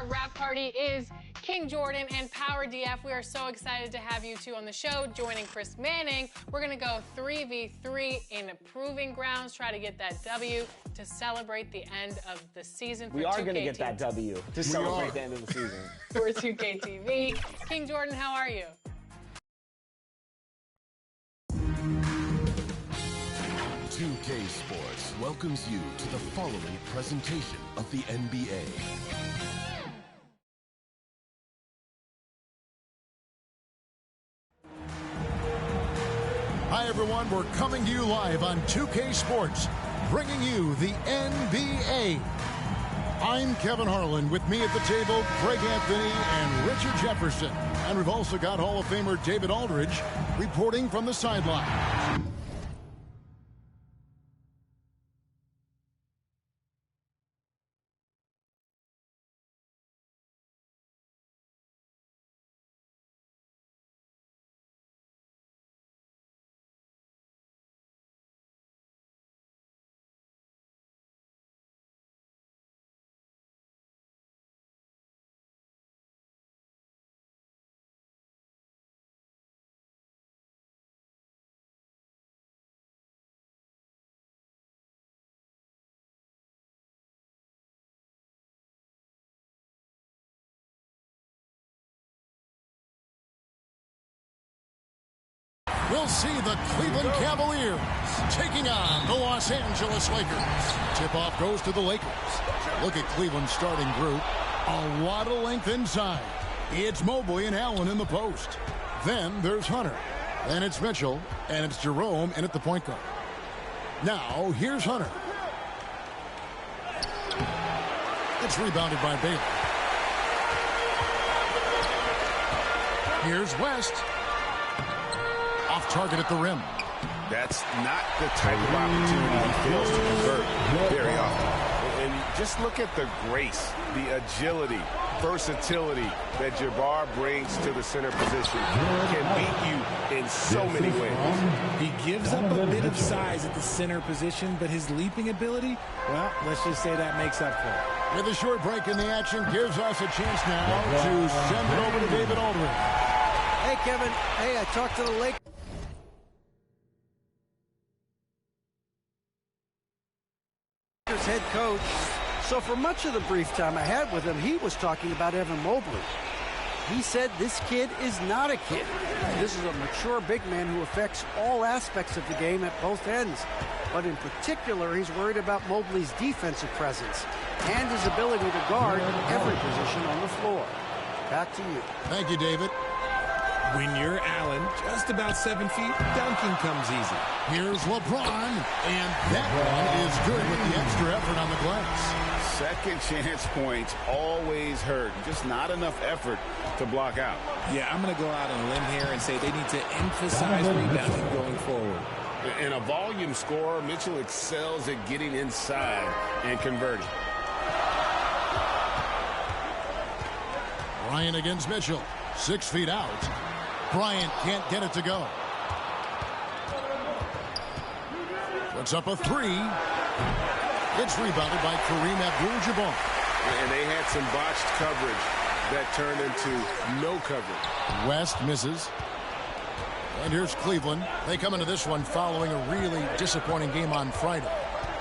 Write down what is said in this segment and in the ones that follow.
wrap party is King Jordan and Power DF. We are so excited to have you two on the show. Joining Chris Manning, we're going to go 3v3 in proving grounds, try to get that W to celebrate the end of the season for 2K TV. We are going to get that W to celebrate the end of the season. For 2K TV. King Jordan, how are you? .2K Sports welcomes you to the following presentation of the NBA. Hi everyone, we're coming to you live on 2K Sports, bringing you the NBA. I'm Kevin Harlan. With me at the table, Greg Anthony and Richard Jefferson. And we've also got Hall of Famer David Aldridge reporting from the sideline. We'll see the Cleveland Cavaliers taking on the Los Angeles Lakers. Tip-off goes to the Lakers. Look at Cleveland's starting group. A lot of length inside. It's Mobley and Allen in the post. Then there's Hunter. Then it's Mitchell. And it's Jerome in at the point guard. Now, here's Hunter. It's rebounded by Baylor. Here's West. Off target at the rim. That's not the type of opportunity he fails to convert very often. And just look at the grace, the agility, versatility that Jabbar brings to the center position. Can beat you in so many ways. He gives up a bit of size at the center position, but his leaping ability, well, let's just say that makes up for it. With a short break in the action, gives us a chance now to send it over to David Aldridge. Hey, Kevin. Hey, I talked to the Lakers head coach. So for much of the brief time I had with him, he was talking about Evan Mobley. He said this kid is not a kid. This is a mature big man who affects all aspects of the game at both ends. But in particular, he's worried about Mobley's defensive presence and his ability to guard every position on the floor. Back to you. Thank you, David. When you're Allen, just about 7 feet, dunking comes easy. Here's LeBron, and that one is good with the extra effort on the glass. Second chance points always hurt. Just not enough effort to block out. Yeah, I'm going to go out on a limb here and say they need to emphasize rebounding going forward. In a volume scorer, Mitchell excels at getting inside and converting. Bryant against Mitchell. 6 feet out. Bryant can't get it to go. Puts up a three. It's rebounded by Kareem Abdul-Jabbar. And they had some botched coverage that turned into no coverage. West misses. And here's Cleveland. They come into this one following a really disappointing game on Friday.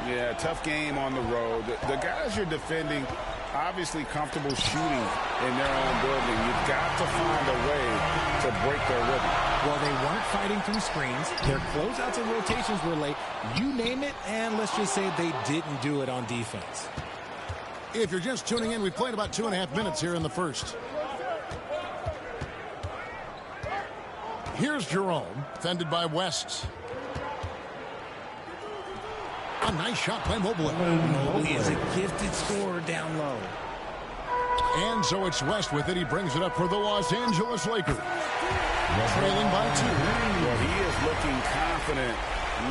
Yeah, tough game on the road. The guys you're defending, obviously comfortable shooting in their own building. You've got to find a way to break their rhythm. Well, they weren't fighting through screens. Their closeouts and rotations were late. You name it, and let's just say they didn't do it on defense. If you're just tuning in, we've played about 2.5 minutes here in the first. Here's Jerome, fended by West. A nice shot by Mobley. Mobley is a gifted scorer down low. And so it's West with it. He brings it up for the Los Angeles Lakers. Trailing by 2. Well, he is looking confident.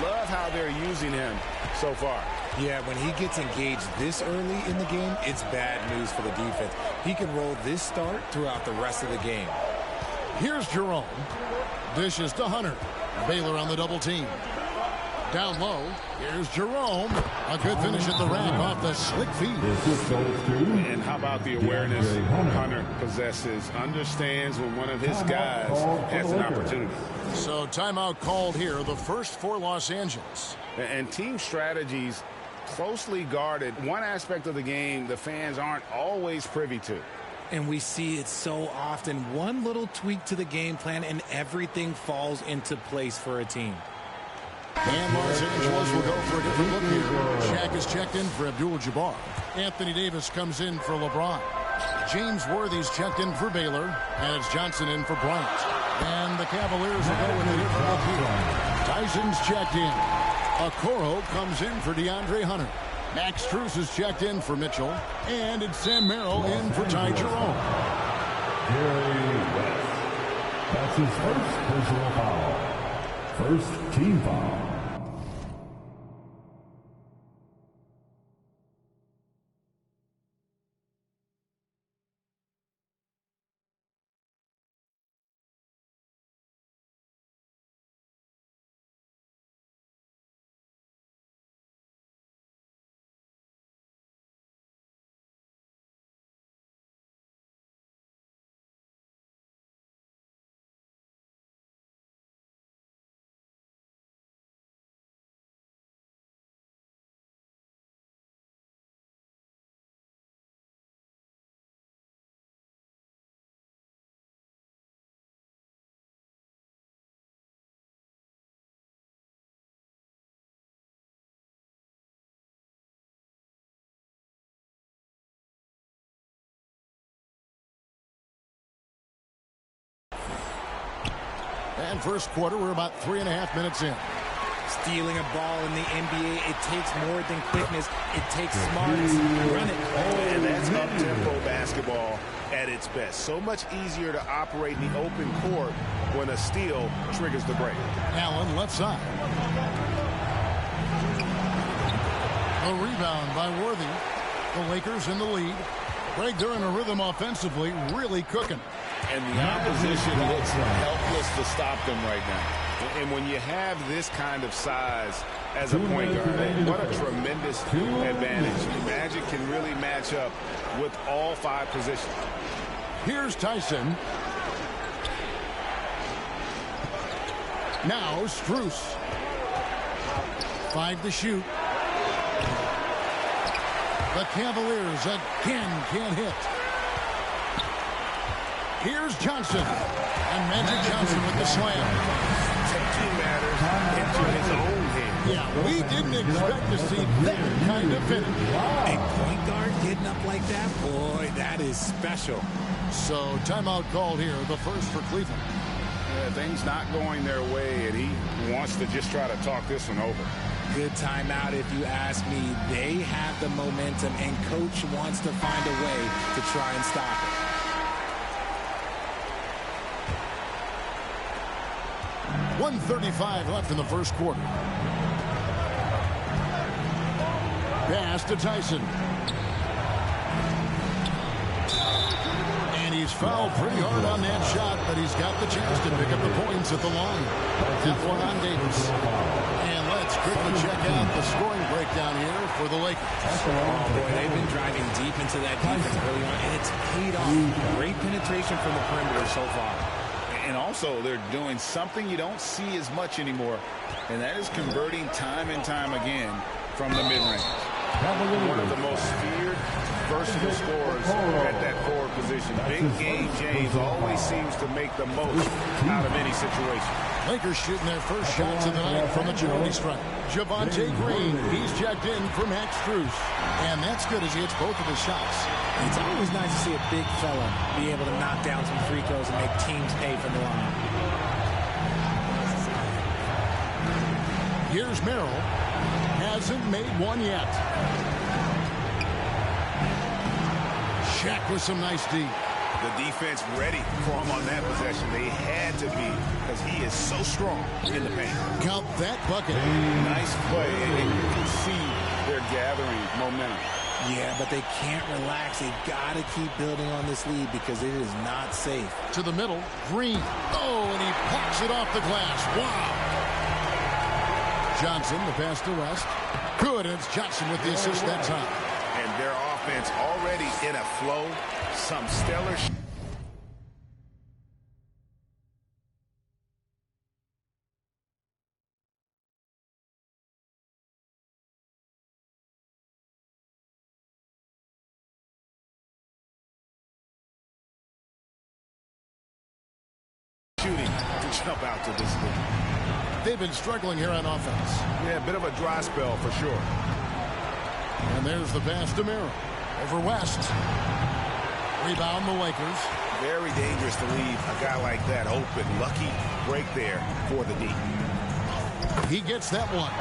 Love how they're using him so far. Yeah, when he gets engaged this early in the game, it's bad news for the defense. He can roll this start throughout the rest of the game. Here's Jerome. Dishes to Hunter. Baylor on the double team. Down low, here's Jerome. A good finish at the rack off the slick feet. And how about the awareness Hunter possesses? Understands when one of his guys has an opportunity. So timeout called here, the first for Los Angeles. And team strategies closely guarded. One aspect of the game the fans aren't always privy to. And we see it so often. One little tweak to the game plan and everything falls into place for a team. And Los Angeles will go for a different look here. Shaq is checked in for Abdul-Jabbar. Anthony Davis comes in for LeBron. James Worthy's checked in for Baylor. And it's Johnson in for Bryant. And the Cavaliers will go with a different look here. Tyson's checked in. Okoro comes in for DeAndre Hunter. Max Strus is checked in for Mitchell. And it's Sam Merrill in for Ty Jerome. Jerry West. That's his first personal foul. First team foul. And first quarter, we're about 3.5 minutes in. Stealing a ball in the NBA, it takes more than quickness. It takes smarts. Run it. And that's up-tempo basketball at its best. So much easier to operate in the open court when a steal triggers the break. Allen left side. A rebound by Worthy. The Lakers in the lead. Greg, they're in a rhythm offensively, really cooking. And the opposition looks helpless to stop them right now. And when you have this kind of size as a point guard, what a tremendous advantage. The Magic can really match up with all 5 positions. Here's Tyson. Now Strus. 5 to shoot. The Cavaliers again can't hit. Here's Johnson. And Magic Johnson with the slam. Taking matters into his own hands. Yeah, we didn't expect to see that kind of finish. A point guard getting up like that, boy, that is special. So timeout called here, the first for Cleveland. Yeah, things not going their way, and he wants to just try to talk this one over. Good timeout if you ask me. They have the momentum, and Coach wants to find a way to try and stop it. .135 left in the first quarter. Pass to Tyson. And he's fouled pretty hard on that shot, but he's got the chance to pick up the points at the line. That one on Davis. And let's quickly check out the scoring breakdown here for the Lakers. Oh, boy, they've been driving deep into that defense early on, and it's paid off. Great penetration from the perimeter so far. And also, they're doing something you don't see as much anymore, and that is converting time and time again from the mid-range. One of the most feared, versatile scorers at that forward position. Big game James always seems to make the most out of any situation. Lakers shooting their first shots of the night from the Ginobili stripe. Javonte Green, he's checked in for Max Strus. And that's good as he hits both of his shots. It's always nice to see a big fella be able to knock down some free throws and make teams pay from the line. Here's Merrill. Hasn't made one yet. Shaq with some nice D. The defense ready for him on that possession. They had to be, because he is so strong in the paint. Count that bucket. Nice play, and you can see they're gathering momentum. Yeah, but they can't relax. They got to keep building on this lead because it is not safe. To the middle, Green. Oh, and he pops it off the glass. Wow. Johnson, the pass to West. Good, and it's Johnson with the assist that time. And their offense already in a flow. Some stellar shooting to jump out to this lead. They've been struggling here on offense. Yeah, a bit of a dry spell for sure. And there's the pass to Miro. Over West. Rebound the Lakers. Very dangerous to leave a guy like that open. Lucky break there for the D. He gets that one.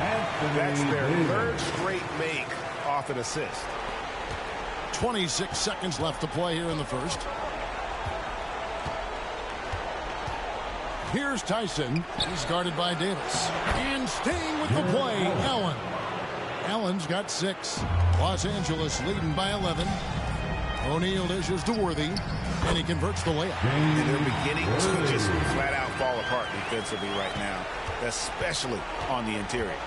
That's their third straight make off an assist. 26 seconds left to play here in the first. Here's Tyson. He's guarded by Davis. And staying with the play, Allen. Allen's got 6. Los Angeles leading by 11. O'Neal dishes to Worthy, and he converts the layup. And they're beginning to just flat out fall apart defensively right now, especially on the interior.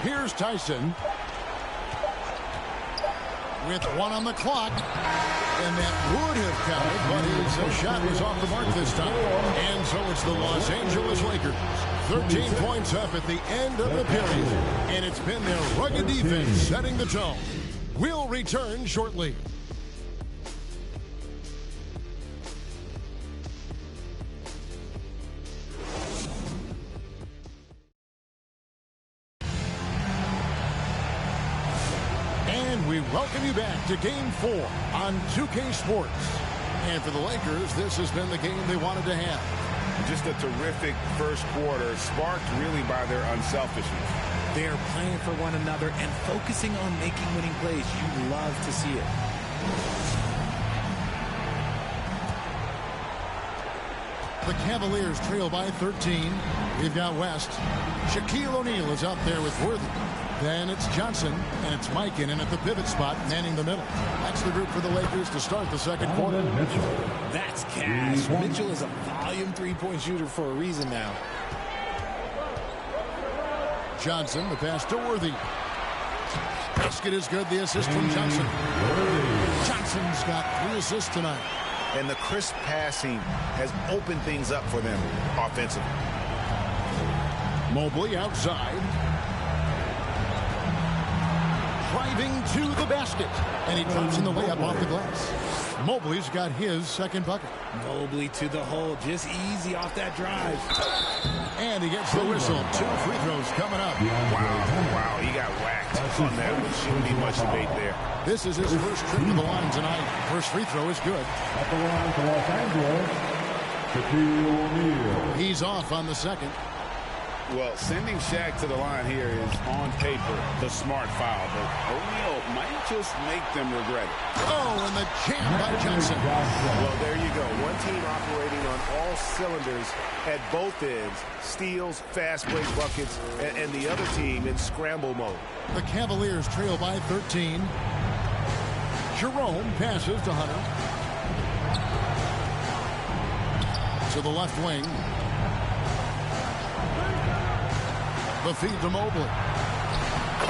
Here's Tyson with 1 on the clock. And that would have counted, but his shot was off the mark this time. And so it's the Los Angeles Lakers. 13 points up at the end of the period. And it's been their rugged defense setting the tone. We'll return shortly. We welcome you back to Game 4 on 2K Sports. And for the Lakers, this has been the game they wanted to have. Just a terrific first quarter, sparked really by their unselfishness. They're playing for one another and focusing on making winning plays. You love to see it. The Cavaliers trail by 13. We've got West. Shaquille O'Neal is out there with Worthy. Then it's Johnson, and it's Mikan at the pivot spot, manning the middle. That's the group for the Lakers to start the second quarter. That's cash. Mitchell is a volume three-point shooter for a reason now. Johnson, the pass to Worthy. Basket is good. The assist from Johnson. Johnson's got 3 assists tonight. And the crisp passing has opened things up for them offensively. Mobley outside. Driving to the basket. And he drops in the layup off the glass. Mobley's got his second bucket. Mobley to the hole. Just easy off that drive. And he gets the whistle. 2 free throws coming up. Wow, he got whacked on that one. Shouldn't be much debate there. This is his first trip to the line tonight. First free throw is good. At the line for Los Angeles, Shaquille O'Neal. He's off on the second. Well, sending Shaq to the line here is on paper the smart foul, but O'Neal might just make them regret it. Oh, and the jam by Johnson. Well, there you go. One team operating on all cylinders at both ends. Steals, fast break buckets, and the other team in scramble mode. The Cavaliers trail by 13. Jerome passes to Hunter. To the left wing. The feed to Mobley.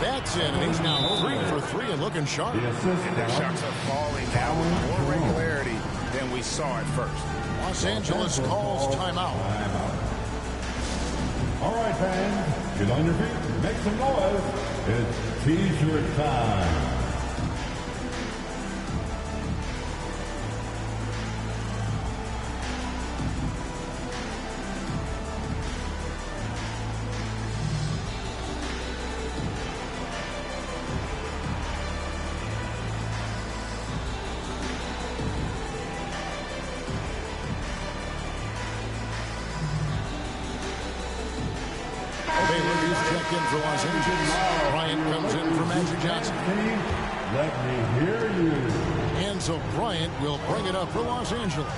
That's it, and he's now 3 for 3 and looking sharp. And their shots are falling now with more regularity than we saw at first. Los Angeles calls timeout. All right, fans, get on your feet, make some noise. It's T-shirt time. Checked in for Los Angeles. Bryant comes in for Magic Johnson. Let me hear you. And so Bryant will bring it up for Los Angeles.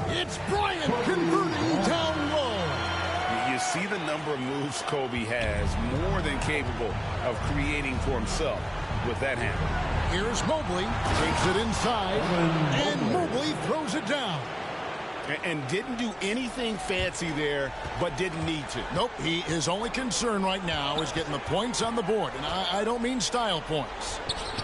It's Bryant converting down low. You see the number of moves Kobe has, more than capable of creating for himself with that handle. Here's Mobley. Takes it inside. And Mobley throws it down. And didn't do anything fancy there, but didn't need to. Nope, his only concern right now is getting the points on the board. And I don't mean style points.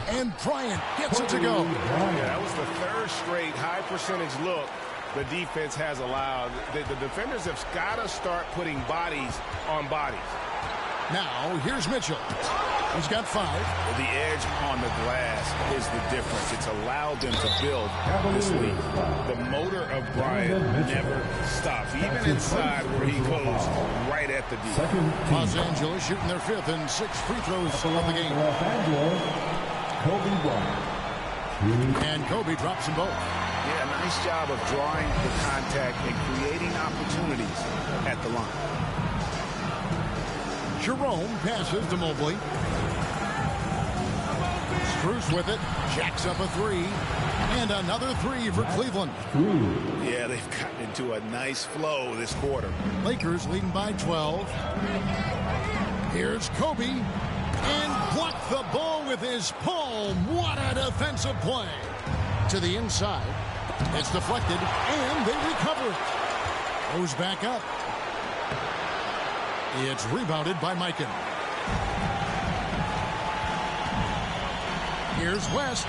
And Bryant gets it to go. Yeah, that was the third straight high percentage look the defense has allowed. The defenders have got to start putting bodies on bodies. Now, here's Mitchell. He's got 5. The edge on the glass is the difference. It's allowed them to build this lead. The motor of Bryant never stops, even inside where he goes right at the D. Los Angeles shooting their 5th and 6th free throws of the game. Los Angeles, Kobe Bryant. And Kobe drops them both. Yeah, nice job of drawing the contact and creating opportunities at the line. Jerome passes to Mobley. Spruce with it. Jacks up a 3. And another 3 for Cleveland. Yeah, they've gotten into a nice flow this quarter. Lakers leading by 12. Here's Kobe. And blocked the ball with his palm. What a defensive play. To the inside. It's deflected. And they recover it. Goes back up. It's rebounded by Mikan. Here's West.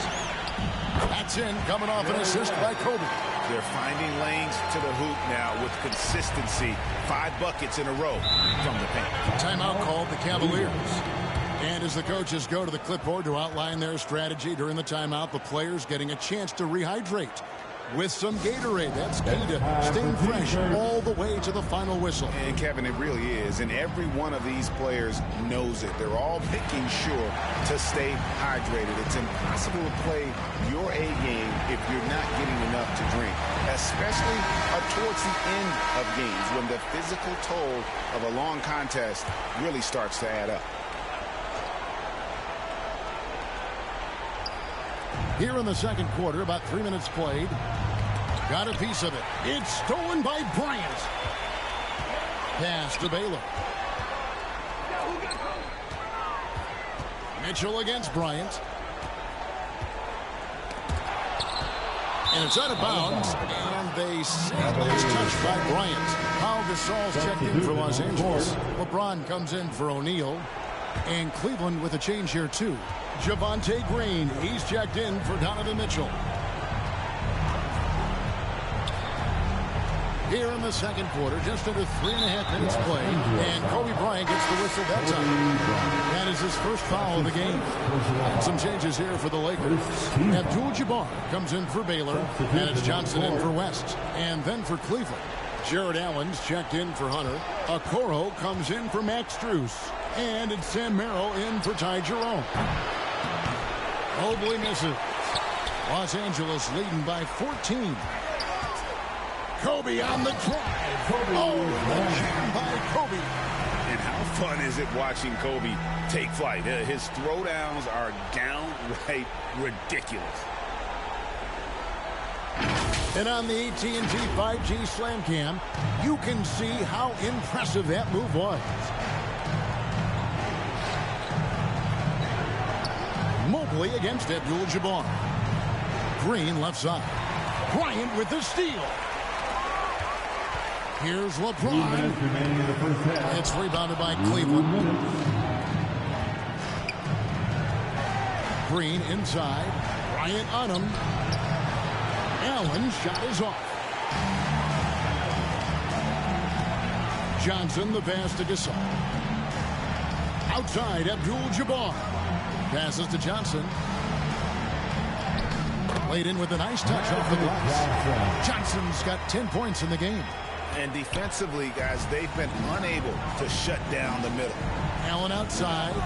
That's in, coming off an assist by Kobe. They're finding lanes to the hoop now with consistency. 5 buckets in a row from the paint. Timeout called the Cavaliers. And as the coaches go to the clipboard to outline their strategy during the timeout, the players getting a chance to rehydrate with some Gatorade. That's key to staying fresh all the way to the final whistle. And Kevin, it really is. And every one of these players knows it. They're all making sure to stay hydrated. It's impossible to play your A game if you're not getting enough to drink, especially towards the end of games when the physical toll of a long contest really starts to add up. Here in the second quarter, about 3 minutes played. Got a piece of it. It's stolen by Bryant. Pass to Baylor. Mitchell against Bryant. And it's out of bounds. And they say it's touched by Bryant. Pau Gasol's checked in for Los Angeles. LeBron comes in for O'Neal. And Cleveland with a change here, too. Javonte Green, he's checked in for Donovan Mitchell. Here in the second quarter, just under 3.5 minutes played, and Kobe Bryant gets the whistle that time. That is his first foul of the game. And some changes here for the Lakers. Abdul-Jabbar comes in for Baylor, and it's Johnson in for West. And then for Cleveland, Jared Allen's checked in for Hunter. Okoro comes in for Max Strus. And it's Sam Merrill in for Ty Jerome. Mobley misses. Los Angeles leading by 14. Kobe on the drive. Oh, the jam by Kobe. And how fun is it watching Kobe take flight? His throwdowns are downright ridiculous. And on the AT&T 5G Slam Cam, you can see how impressive that move was. Mobley against Abdul-Jabbar. Green left side. Bryant with the steal. Here's LeBron. It's rebounded by Cleveland. Green inside. Bryant on him. Allen's shot is off. Johnson the pass to Gasol. Outside Abdul-Jabbar. Passes to Johnson. Played in with a nice touch off the glass. Johnson's got 10 points in the game. And defensively, guys, they've been unable to shut down the middle. Allen outside.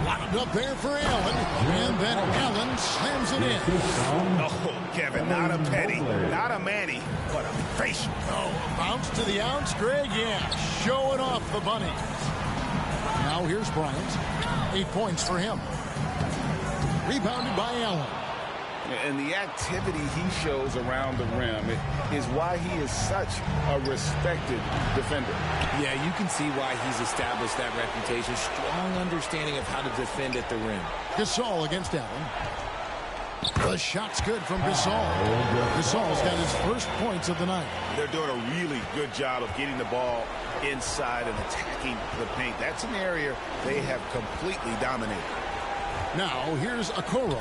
Lobbed up there for Allen. And then Allen slams it in. Oh, Kevin, not a petty, not a Manny, but a facial. Oh, bounce to the ounce, Greg. Yeah, showing off the bunny. Now here's Bryant. 8 points for him. Rebounded by Allen. And the activity he shows around the rim is why he is such a respected defender. Yeah, you can see why he's established that reputation. Strong understanding of how to defend at the rim. Gasol against Allen. The shot's good from Gasol. Gasol's got his first points of the night. They're doing a really good job of getting the ball inside and attacking the paint. That's an area they have completely dominated. Now here's Okoro,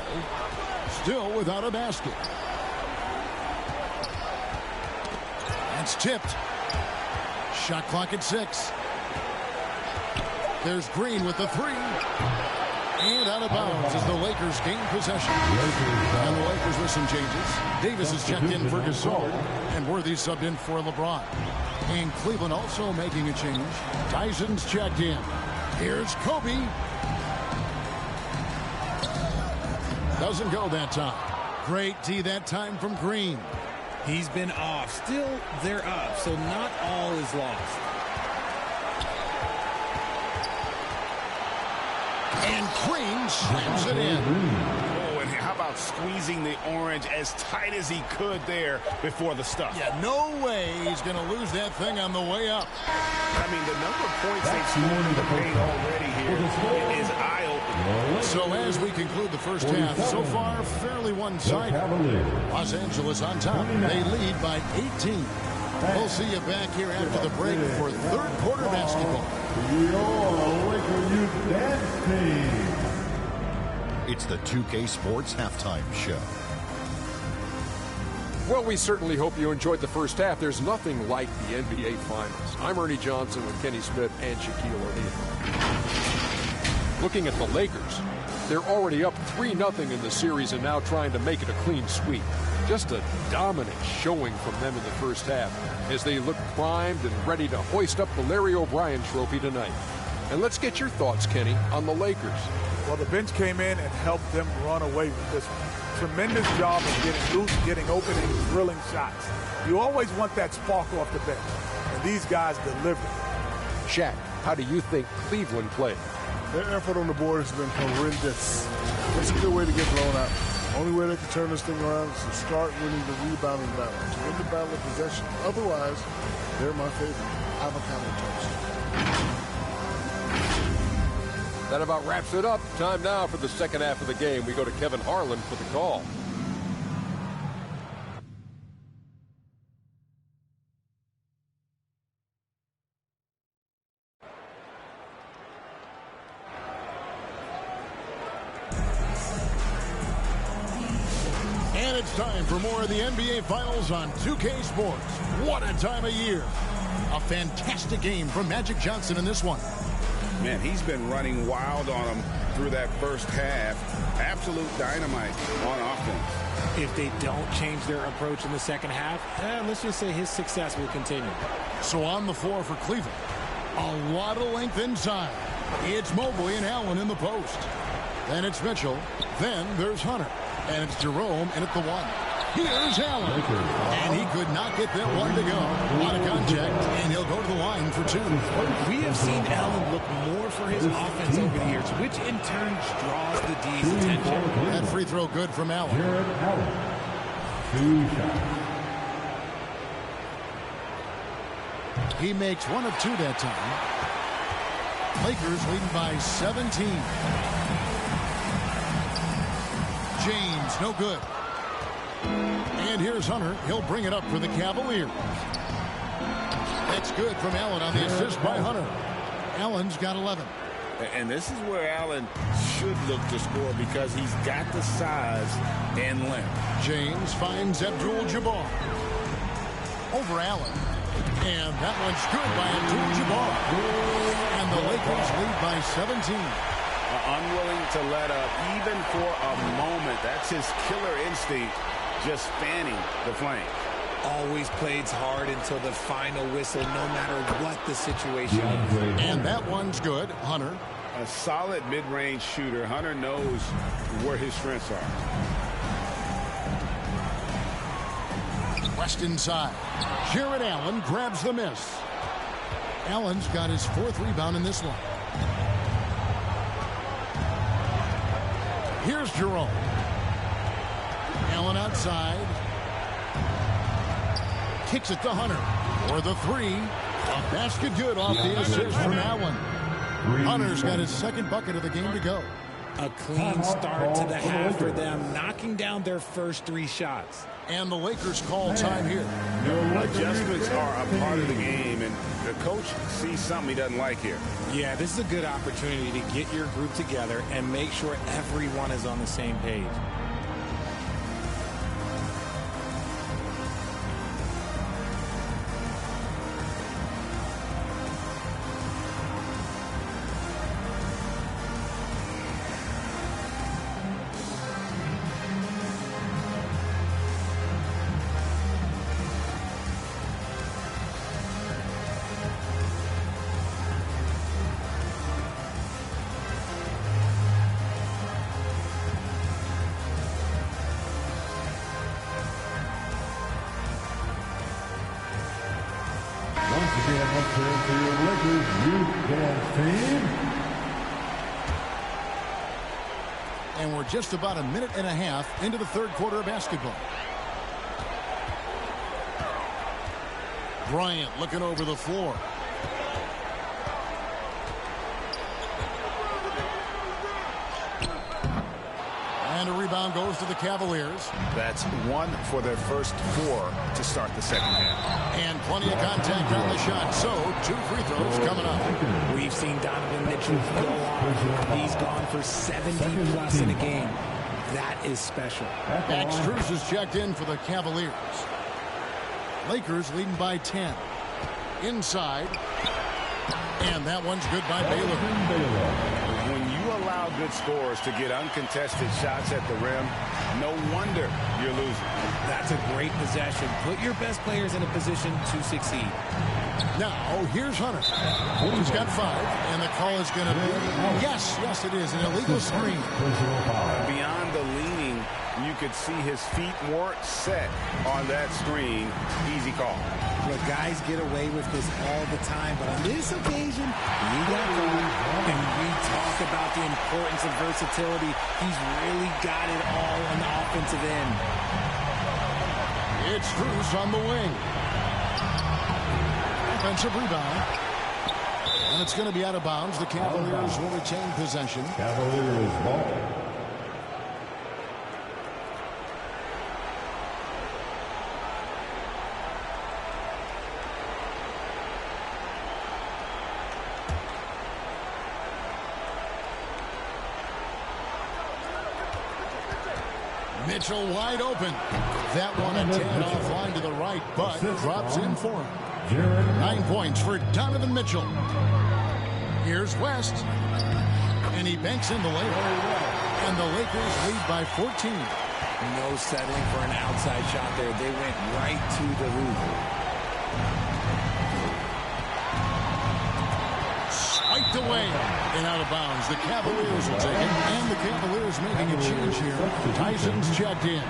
still without a basket. That's tipped. Shot clock at 6. There's Green with the 3. And out of bounds as the Lakers gain possession. And the Lakers with some changes. Davis is checked in for Gasol. And Worthy subbed in for LeBron. And Cleveland also making a change. Tyson's checked in. Here's Kobe. Doesn't go that time. Great D that time from Green. He's been off. Still, they're up, so not all is lost. And Green slams it in. Oh, and how about squeezing the orange as tight as he could there before the stuff? Yeah, no way he's going to lose that thing on the way up. I mean, the number of points they've scored in the paint already here is eye-opening. So as we conclude the first half, so far fairly one-sided. Los Angeles on top. They lead by 18. We'll see you back here after the break for third quarter basketball. Your Laker Youth Dance Team. It's the 2K Sports Halftime Show. Well, we certainly hope you enjoyed the first half. There's nothing like the NBA Finals. I'm Ernie Johnson with Kenny Smith and Shaquille O'Neal. Looking at the Lakers, they're already up 3-0 in the series and now trying to make it a clean sweep. Just a dominant showing from them in the first half as they look primed and ready to hoist up the Larry O'Brien trophy tonight. And let's get your thoughts, Kenny, on the Lakers. Well, the bench came in and helped them run away with this one. Tremendous job of getting loose, getting open, and drilling shots. You always want that spark off the bench, and these guys delivered. Shaq, how do you think Cleveland played? Their effort on the board has been horrendous. That's a good way to get blown out. Only way they can turn this thing around is to start winning the rebounding battle, to win the battle of possession. Otherwise, they're my favorite. Avocado toast. That about wraps it up. Time now for the second half of the game. We go to Kevin Harlan for the call. And it's time for more of the NBA Finals on 2K Sports. What a time of year. A fantastic game from Magic Johnson in this one. Man, he's been running wild on them through that first half. Absolute dynamite on offense. If they don't change their approach in the second half, let's just say his success will continue. So on the floor for Cleveland, a lot of length inside. It's Mobley and Allen in the post. Then it's Mitchell. Then there's Hunter. And it's Jerome in at the 1. Here's Allen. And he could not get that one to go. A lot of contact, and he'll go to the line for 2. We have seen Allen look more for his offense over the years, which in turn draws the D's attention. That free throw good from Allen. He makes 1 of 2 that time. Lakers leading by 17. James, no good. And here's Hunter. He'll bring it up for the Cavaliers. That's good from Allen on the assist by Hunter. Allen's got 11. And this is where Allen should look to score because he's got the size and length. James finds Abdul-Jabbar. Over Allen. And that one's good by Abdul-Jabbar. And the Lakers lead by 17. Unwilling to let up even for a moment. That's his killer instinct, just fanning the flame. Always plays hard until the final whistle, no matter what the situation is. And that one's good. Hunter. A solid mid-range shooter. Hunter knows where his strengths are. West inside. Jared Allen grabs the miss. Allen's got his 4th rebound in this one. Here's Jerome. Allen outside. Kicks it to Hunter. For the 3. A basket good off the assist from Allen. Hunter's got his 2nd bucket of the game to go. A clean start to the half for them, knocking down their first 3 shots. And the Lakers call time here. Adjustments are a part of the game, and the coach sees something he doesn't like here. Yeah, this is a good opportunity to get your group together and make sure everyone is on the same page. Once again, let's hear it for your Lakers youth dance team. And we're just about a minute and a half into the third quarter of basketball. Bryant looking over the floor. And a rebound goes to the Cavaliers. That's 1 for their first 4 to start the second half. And plenty of contact on the shot. So 2 free throws coming up. We've seen Donovan Mitchell go off. He's gone for 70 plus in a game. That is special. Max Strus is checked in for the Cavaliers. Lakers leading by 10. Inside. And that one's good by Baylor. When you allow good scorers to get uncontested shots at the rim, no wonder you're losing. That's a great possession. Put your best players in a position to succeed. Now, here's Hunter. He's got 5, and the call is going to be, yes, it is, an illegal screen. Beyond the leaning, you could see his feet weren't set on that screen. Easy call. Look, guys get away with this all the time, but on this occasion, he got caught. And we talk about the importance of versatility. He's really got it all on the offensive end. It's Strus on the wing. Offensive rebound. And it's going to be out of bounds. The Cavaliers will retain possession. Cavaliers ball. Mitchell wide open. That one a tad offline to the right, but drops in for him. 9 points for Donovan Mitchell. Here's West. And he banks in the layup. And the Lakers lead by 14. No settling for an outside shot there. They went right to the hoop. Swiped away and out of bounds. The Cavaliers will take it. And the Cavaliers making a change here. Tyson's checked in.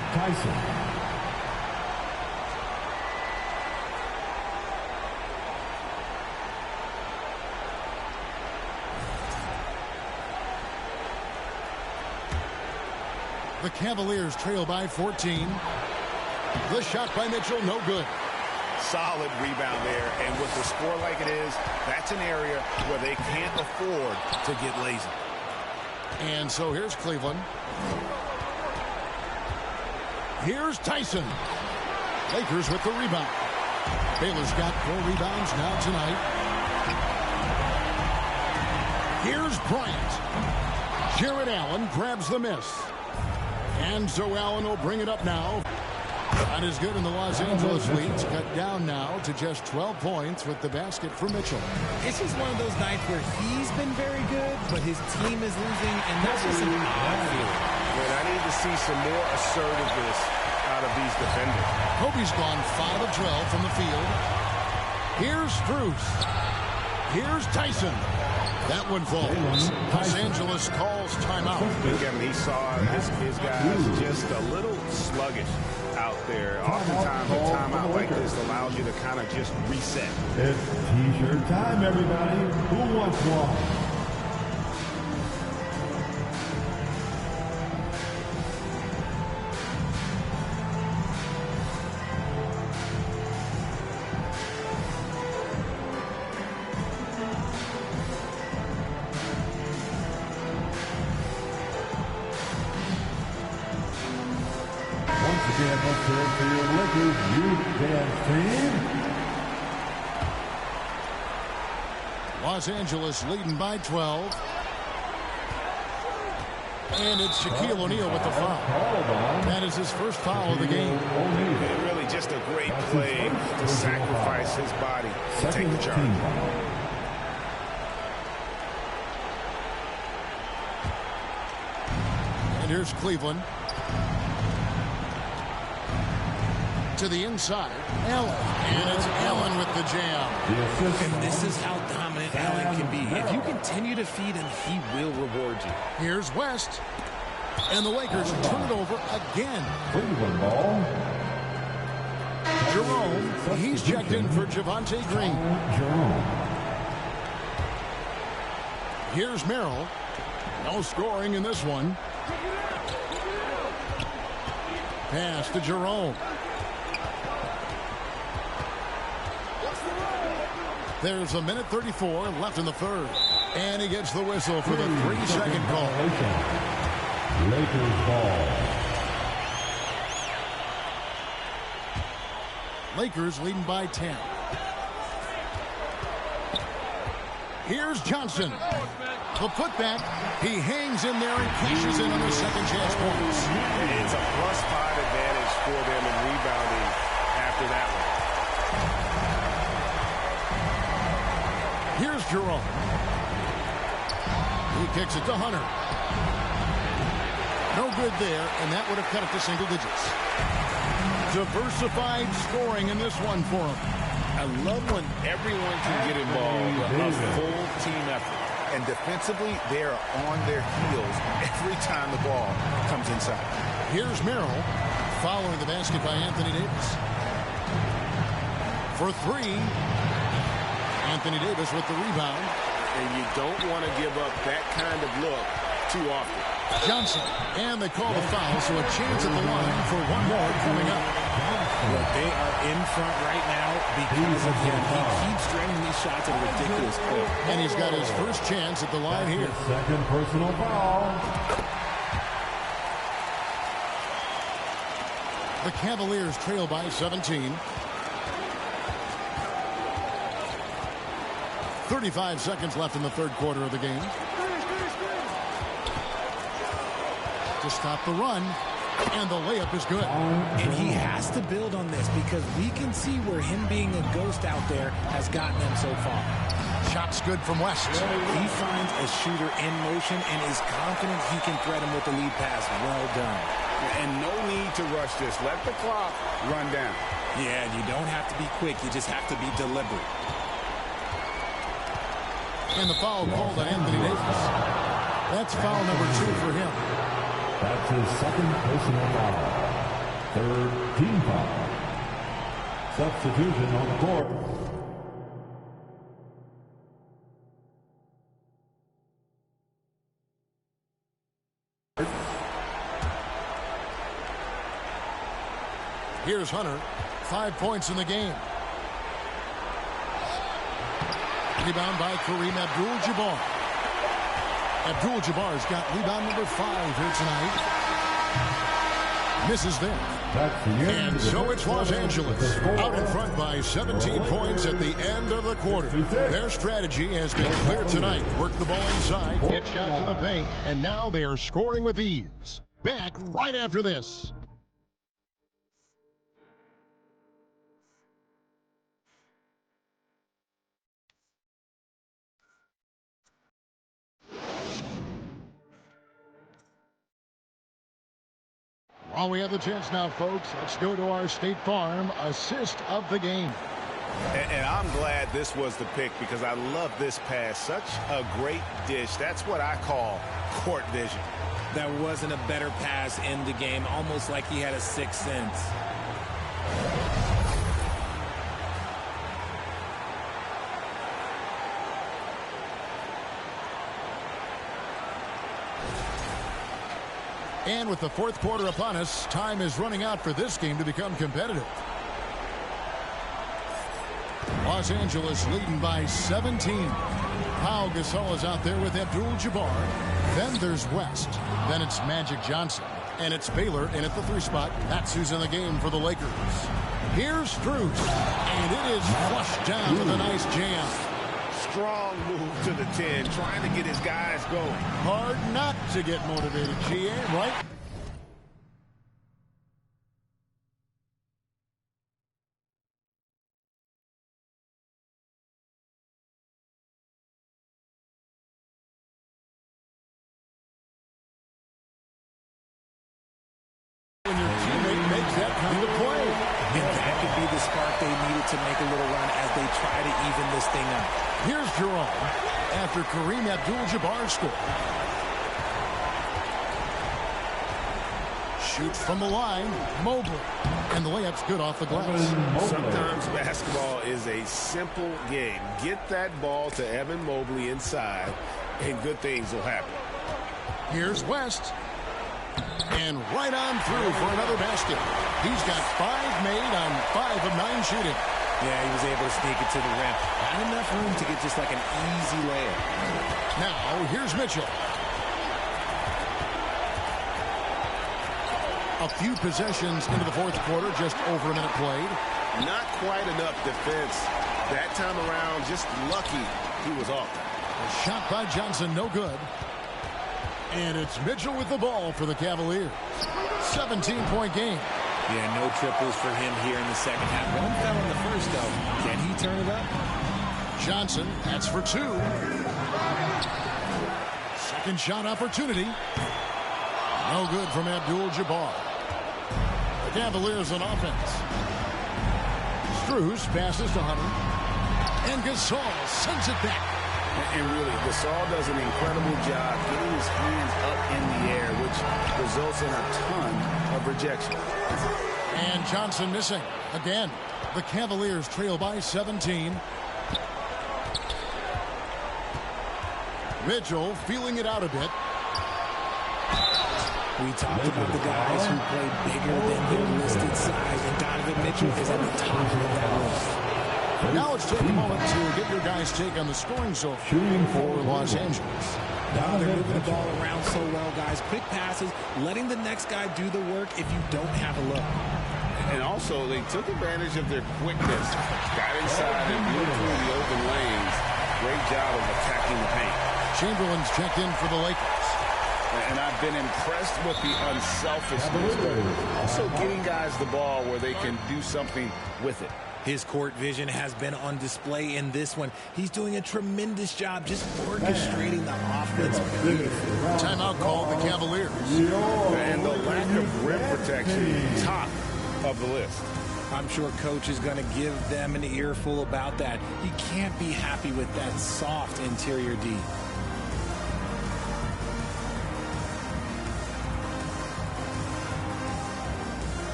The Cavaliers trail by 14. The shot by Mitchell, no good. Solid rebound there, and with the score like it is, that's an area where they can't afford to get lazy. And so here's Cleveland. Here's Tyson. Lakers with the rebound. Baylor's got 4 rebounds now tonight. Here's Bryant. Jared Allen grabs the miss. And so Allen will bring it up now. Not as good in the Los Angeles leads. Cut down now to just 12 points with the basket for Mitchell. It's just one of those nights where he's been very good, but his team is losing, and that's just an odd feeling. But I need to see some more assertiveness out of these defenders. Kobe's gone 5 of 12 from the field. Here's Strus. Here's Tyson. That one falls. Los Angeles calls timeout. Kevin, he saw his guys just a little sluggish out there. Oftentimes, a timeout like this allows you to kind of just reset. It's T-shirt time, everybody. Who wants one? let's hear it for your Lakers youth dance team. Los Angeles leading by 12. And it's Shaquille O'Neal with the foul. That is his first foul of the game. And really just a great play to sacrifice his body to take the charge. And here's Cleveland. To the inside. Allen. And it's Allen with the jam. And this is how dominant Allen can be. If you continue to feed him, he will reward you. Here's West. And the Lakers turn it over again. Cleveland ball. Jerome. He's checked in for Javonte Green. Jerome. Here's Merrill. No scoring in this one. Pass to Jerome. There's a minute 34 left in the third. And he gets the whistle for the 3-second call. Lakers ball. Lakers leading by 10. Here's Johnson. The putback. He hangs in there and cashes in on the second chance points. It's a +5 advantage for them in rebounding after that one. Here's Jerome. He kicks it to Hunter. No good there, and that would have cut it to single digits. Diversified scoring in this one for him. I love when everyone can get involved, a full team effort. And defensively, they are on their heels every time the ball comes inside. Here's Merrill, following the basket by Anthony Davis. For three. Anthony Davis with the rebound. And you don't want to give up that kind of look too often. Johnson. And they call the foul, so a chance at the line for one more coming up. Well, they are in front right now because of him. He keeps draining these shots at a ridiculous clip. And he's got his first chance at the line here. Second personal foul. The Cavaliers trail by 17. 35 seconds left in the third quarter of the game. To stop the run. And the layup is good. And he has to build on this because we can see where him being a ghost out there has gotten them so far. Shot's good from West. He finds a shooter in motion and is confident he can thread him with the lead pass. Well done. And no need to rush this. Let the clock run down. Yeah, you don't have to be quick. You just have to be deliberate. And the foul called on Anthony Davis. That's foul number 2 for him. That's his second personal foul. Third team foul. Substitution on the court. Here's Hunter. 5 points in the game. Rebound by Kareem Abdul-Jabbar. Abdul-Jabbar's got rebound number 5 here tonight. Misses there. And so it's Los Angeles out in front by 17 points at the end of the quarter. Their strategy has been clear tonight. Work the ball inside, get shots in the paint, and now they are scoring with ease. Back right after this. While we have the chance now, folks, let's go to our State Farm assist of the game. And I'm glad this was the pick because I love this pass. Such a great dish. That's what I call court vision. There wasn't a better pass in the game, almost like he had a sixth sense. And with the fourth quarter upon us, time is running out for this game to become competitive. Los Angeles leading by 17. Pau Gasol is out there with Abdul-Jabbar. Then there's West. Then it's Magic Johnson. And it's Baylor in at the 3 spot. That's who's in the game for the Lakers. Here's Strus. And it is flushed down with a nice jam. Strong move to the 10, trying to get his guys going. Hard not to get motivated, GA, right? When your teammate makes that kind of play. And that could be the spark they needed to make a little run as they try to even this thing up. Here's Jerome after Kareem Abdul-Jabbar scored. Shoots from the line, Mobley. And the layup's good off the glass. Sometimes basketball is a simple game. Get that ball to Evan Mobley inside, and good things will happen. Here's West. And right on through for another basket. He's got 5 made on 5 of 9 shooting. Yeah, he was able to sneak it to the rim. Not enough room to get just like an easy layup. Now, here's Mitchell. A few possessions into the 4th quarter, just over a minute played. Not quite enough defense. That time around, just lucky he was off. A shot by Johnson, no good. And it's Mitchell with the ball for the Cavaliers. 17-point game. Yeah, no triples for him here in the second half. One fell in the first, though. Can he turn it up? Johnson, that's for 2. Second shot opportunity. No good from Abdul-Jabbar. The Cavaliers on offense. Strus passes to Hunter. And Gasol sends it back. And really, Gasol does an incredible job getting his hands up in the air, which results in a ton of rejection. And Johnson missing again. The Cavaliers trail by 17. Mitchell feeling it out a bit. We talked about the guys who play bigger than their listed size, and Donovan Mitchell is at the top of that list. Now let's take a moment to get your guys' take on the scoring so far for Los Angeles. Now they're moving the ball around so well, guys. Quick passes, letting the next guy do the work if you don't have a look. And also, they took advantage of their quickness. Got inside and moved through the open lanes. Great job of attacking the paint. Chamberlain's checked in for the Lakers. And I've been impressed with the unselfishness. Also getting guys the ball where they can do something with it. His court vision has been on display in this one. He's doing a tremendous job just orchestrating the offense beautifully. Timeout called the Cavaliers. And the lack of rim protection, top of the list. I'm sure coach is going to give them an earful about that. He can't be happy with that soft interior D.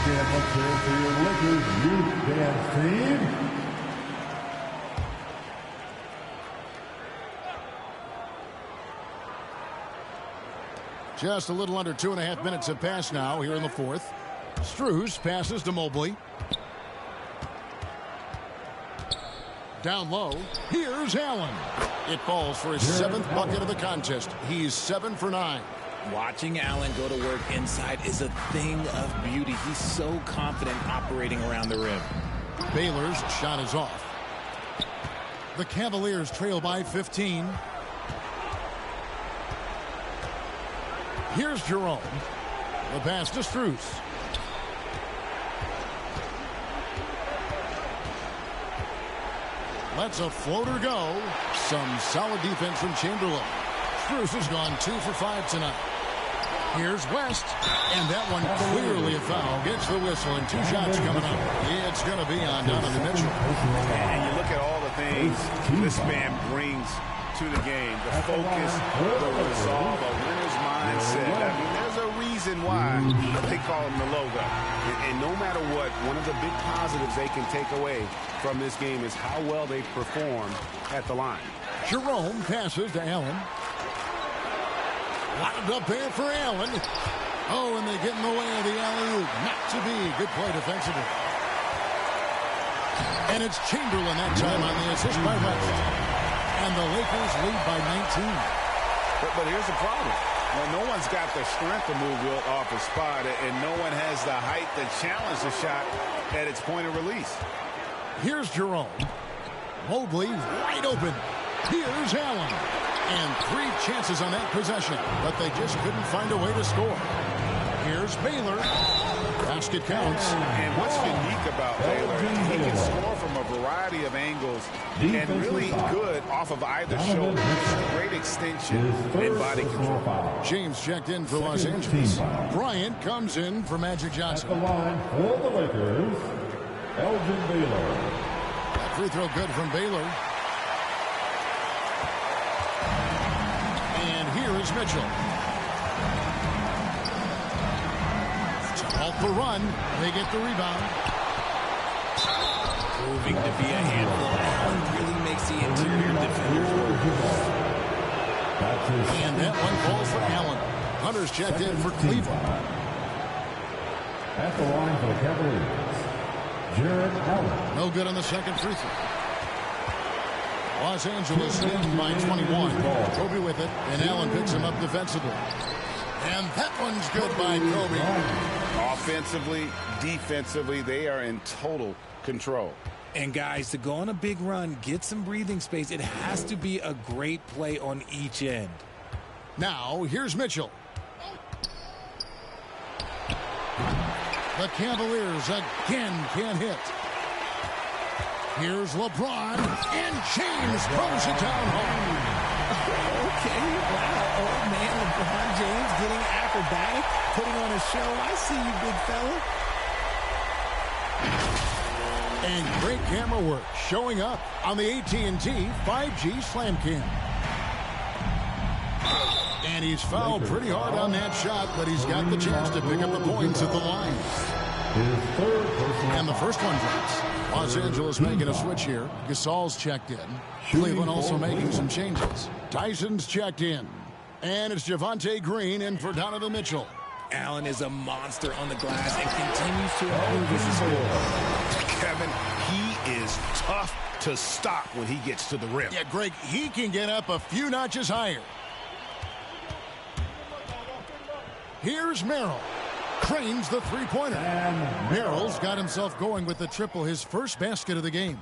Let's hear it for your Lakers youth dance team. Just a little under 2.5 minutes have passed now here in the 4th. Strus passes to Mobley. Down low. Here's Allen. It falls for his 7th bucket of the contest. He's 7 for 9. Watching Allen go to work inside is a thing of beauty. He's so confident operating around the rim. Baylor's shot is off. The Cavaliers trail by 15. Here's Jerome. The pass to Strus. Lets a floater go. Some solid defense from Chamberlain. Strus has gone 2 for 5 tonight. Here's West, and that one clearly a foul. Gets the whistle, and 2 shots coming up. It's going to be on Donovan Mitchell. And you look at all the things this man brings to the game. The focus, the resolve, a winner's mindset. I mean, there's a reason why they call him the logo. And no matter what, one of the big positives they can take away from this game is how well they perform at the line. Jerome passes to Allen. Lined up there for Allen. Oh, and they get in the way of the alley-oop. Not to be. Good play defensively. And it's Chamberlain that time on the assist by West. And the Lakers lead by 19. But here's the problem. Well, no one's got the strength to move Wilt off a spot, and no one has the height to challenge the shot at its point of release. Here's Jerome. Mobley wide open. Here's Allen. And 3 chances on that possession, but they just couldn't find a way to score. Here's Baylor. Basket counts. And what's unique about Baylor, he can score from a variety of angles and really good off of either shoulder. Great extension and body control. James checked in for Los Angeles. Bryant comes in for Magic Johnson. At the line for the Lakers, Elgin Baylor. That free throw good from Baylor. And here is Mitchell. Off the run, they get the rebound. Proving to be a handful. Allen really makes the interior defender work. And that one falls for Allen. Hunter's checked in for Cleveland. At the line for the Cavaliers, Jared Allen. No good on the second free throw. Los Angeles leads by 21. Kobe with it, and Allen picks him up defensively. And that one's good by Kobe. Offensively, defensively, they are in total control. And guys, to go on a big run, get some breathing space, it has to be a great play on each end. Now, here's Mitchell. The Cavaliers again can't hit. Here's LeBron, and James throws it down home. Okay, wow. Oh, man, LeBron James getting acrobatic, putting on a show. I see you, big fella. And great camera work showing up on the AT&T 5G Slam Cam. And he's fouled pretty hard on that shot, but he's got the chance to pick up the points at the line. And the first one drops. Los Angeles making a switch here. Gasol's checked in. Cleveland also making some changes. Tyson's checked in. And it's Javonte Green in for Donovan Mitchell. Allen is a monster on the glass and continues to improve as a scorer. Kevin, he is tough to stop when he gets to the rim. Yeah, Greg, he can get up a few notches higher. Here's Merrill. Cranes the three-pointer. Merrill's got himself going with the triple, his first basket of the game.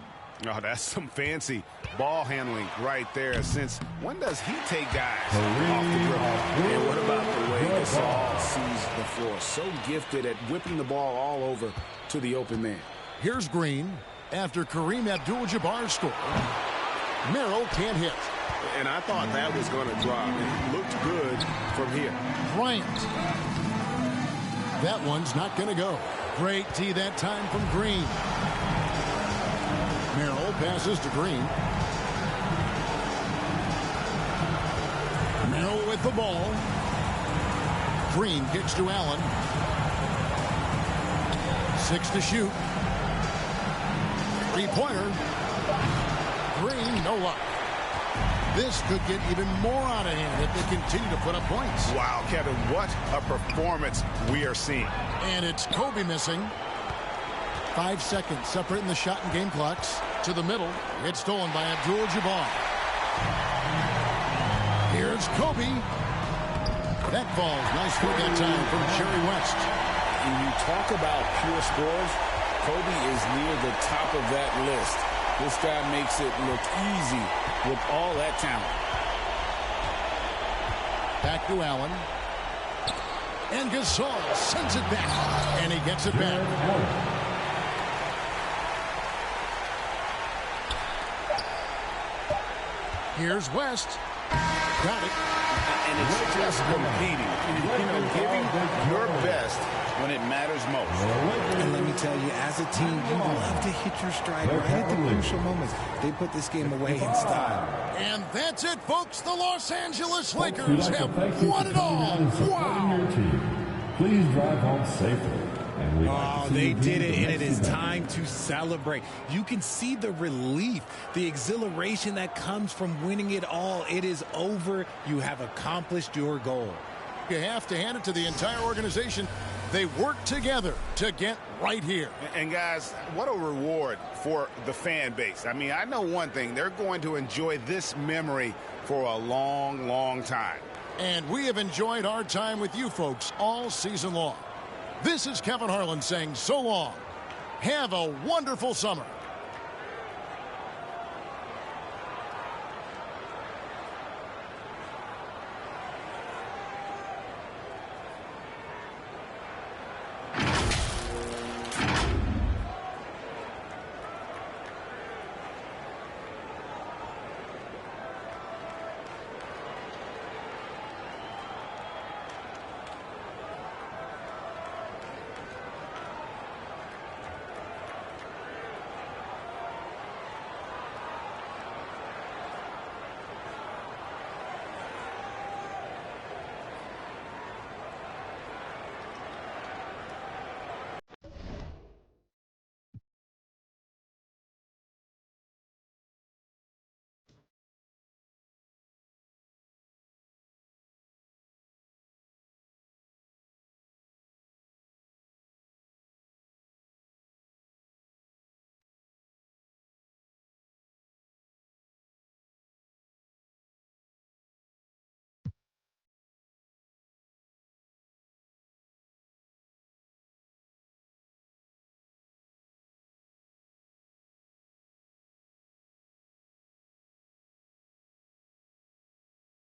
Oh, that's some fancy ball handling right there. Since when does he take guys off the dribble? And what about the way Gasol sees the floor? So gifted at whipping the ball all over to the open man. Here's Green after Kareem Abdul-Jabbar scored. Merrill can't hit. And I thought that was going to drop. It looked good from here. Bryant. That one's not going to go. Great tee that time from Green. Merrill passes to Green. Merrill with the ball. Green kicks to Allen. 6 to shoot. Three-pointer. Green, no luck. This could get even more out of hand if they continue to put up points. Wow, Kevin, what a performance we are seeing. And it's Kobe missing. 5 seconds separating the shot and game clocks. To the middle. It's stolen by Abdul-Jabbar. Here's Kobe. That falls. Nice move that time from Jerry West. When you talk about pure scores, Kobe is near the top of that list. This guy makes it look easy with all that talent. Back to Allen. And Gasol sends it back. And he gets it back. Here's West. Got it. And it's just competing. Giving your best when it matters most. And let me tell you, as a team, you love to hit your stride right at the crucial moments. They put this game away in style. And that's it, folks. The Los Angeles Lakers have won it all. Wow. Please drive home safely. Oh, they did it, and it is time to celebrate. You can see the relief, the exhilaration that comes from winning it all. It is over. You have accomplished your goal. You have to hand it to the entire organization. They work together to get right here. And guys, what a reward for the fan base. I mean, I know one thing. They're going to enjoy this memory for a long, long time. And we have enjoyed our time with you folks all season long. This is Kevin Harlan saying so long. Have a wonderful summer.